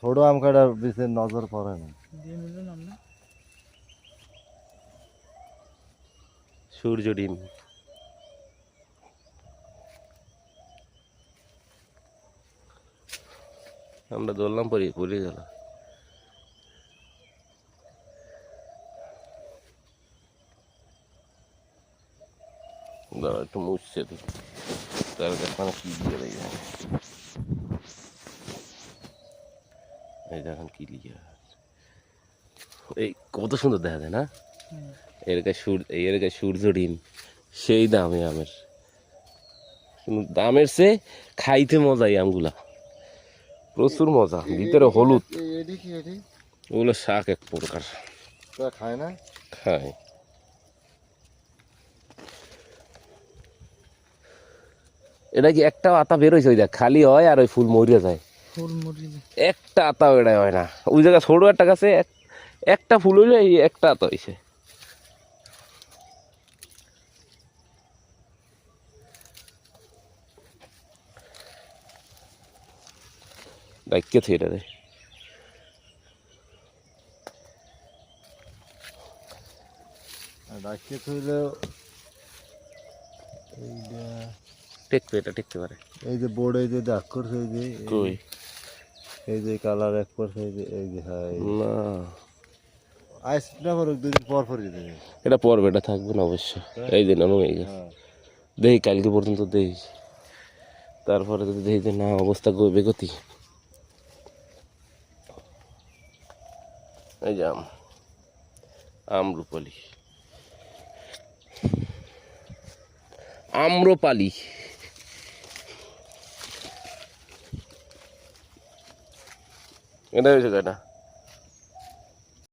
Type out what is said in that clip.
ছোট আম কাটার বিচে নজর পড়ে না। সূর্য ডিম। আমরা ধরলাম পরে পড়ে গেল। দাঁড়া একটু মুছছে তো তার কাছে মানে কি দিয়ে দেয় এই দেখেন কি লিখে এই কত সুন্দর দেখা যায় না এর গায়ে সূর্য ডিম সেই দামে আমের কিন্তু দামের চেয়ে খাইতে মজা এই আমগুলা প্রচুর মজা ভিতরে হলুদ ওগুলো শাক এক প্রকার খায় না খায় এটা কি একটা আতা বেরোইছে ওই দেখ খালি হয় আর ওই ফুল মরিয়া যায় একটা আতাও এটা হয় না ওই জায়গায় ছোট একটা গাছে একটা ফুল হইলে এই একটা আতা হয়েছে ডাইকে থুই এটা রে ডাকিয়ে থইলে টেকবে এটা টেকতে পারে এই যে বোর্ডে যে দাগ করছে এই যে কই এই যে কালার এক করছে এই যে হ্যাঁ না আইস না পরে দুদিন পর পর যেতে এটা পড়বে এটা থাকবে না অবশ্য এই দিন আমি এই গেছে দেখি কালকে পর্যন্ত দেখি তারপরে যদি দেখি যে না অবস্থা বেগতি এই যে আমরুপালি আম্রপালি এটা হয়েছে কয়টা